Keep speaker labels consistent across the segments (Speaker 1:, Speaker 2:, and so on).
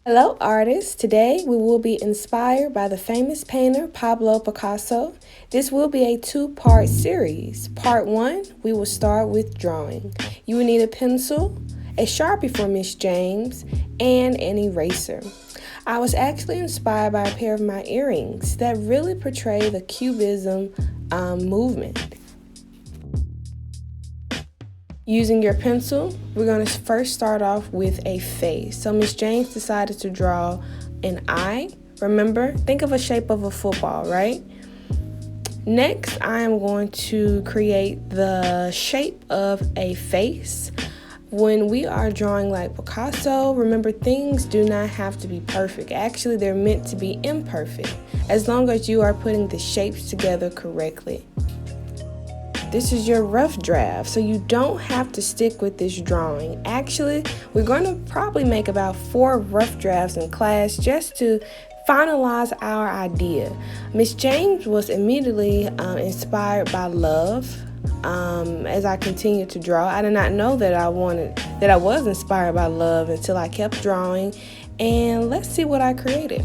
Speaker 1: Hello, artists. Today we will be inspired by the famous painter Pablo Picasso. This will be a two-part series. Part one, we will start with drawing. You will need a pencil, a Sharpie for Miss James, and an eraser. I was actually inspired by a pair of my earrings that really portray the Cubism movement. Using your pencil, we're going to first start off with a face. So Miss James decided to draw an eye. Remember, think of a shape of a football, right? Next, I am going to create the shape of a face. When we are drawing like Picasso, remember things do not have to be perfect. Actually, they're meant to be imperfect, as long as you are putting the shapes together correctly. This is your rough draft, so you don't have to stick with this drawing. Actually, we're going to probably make about 4 rough drafts in class just to finalize our idea. Miss James was immediately inspired by love. As I continued to draw, I did not know that I was inspired by love until I kept drawing. And let's see what I created.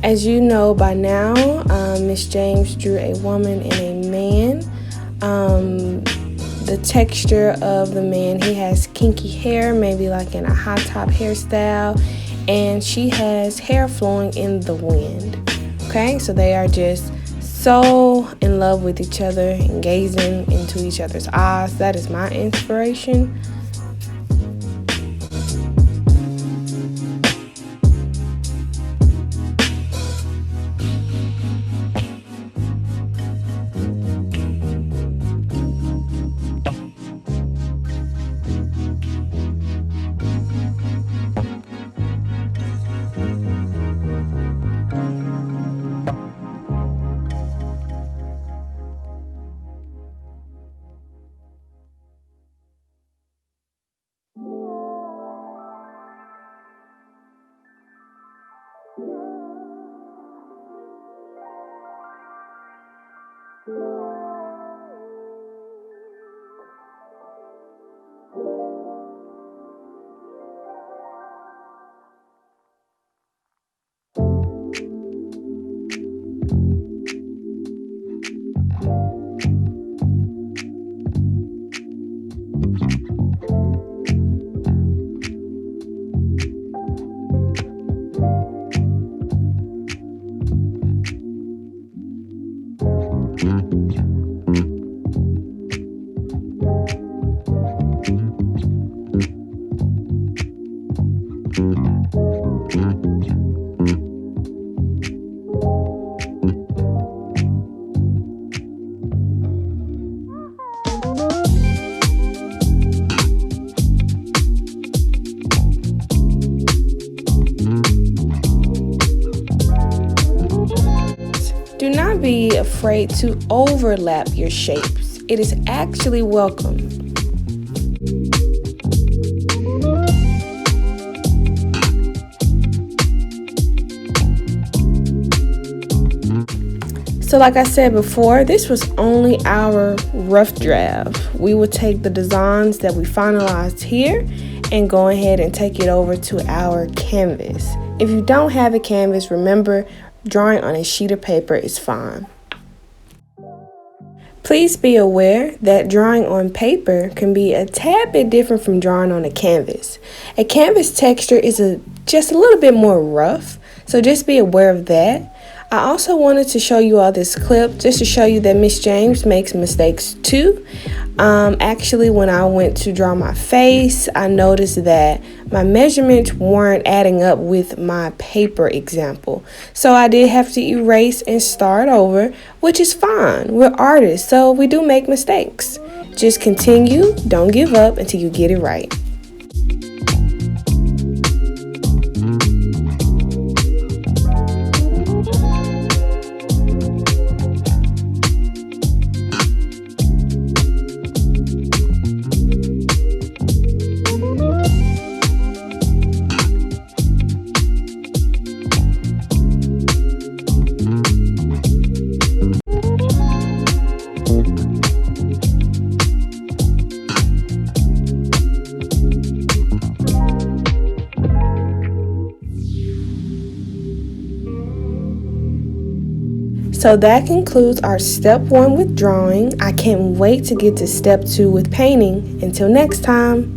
Speaker 1: As you know by now, Miss James drew a woman and a man. The texture of the man, he has kinky hair, maybe like in a high top hairstyle, and she has hair flowing in the wind. Okay, so they are just so in love with each other and gazing into each other's eyes. That is my inspiration. Do not be afraid to overlap your shapes. It is actually welcome. So like I said before, this was only our rough draft. We will take the designs that we finalized here and go ahead and take it over to our canvas. If you don't have a canvas, remember, drawing on a sheet of paper is fine. Please be aware that drawing on paper can be a tad bit different from drawing on a canvas. A canvas texture is just a little bit more rough, so just be aware of that. I also wanted to show you all this clip just to show you that Miss James makes mistakes too. Actually, when I went to draw my face, I noticed that my measurements weren't adding up with my paper example. So I did have to erase and start over, which is fine. We're artists, so we do make mistakes. Just continue, don't give up until you get it right. So that concludes our step 1 with drawing. I can't wait to get to step 2 with painting. Until next time.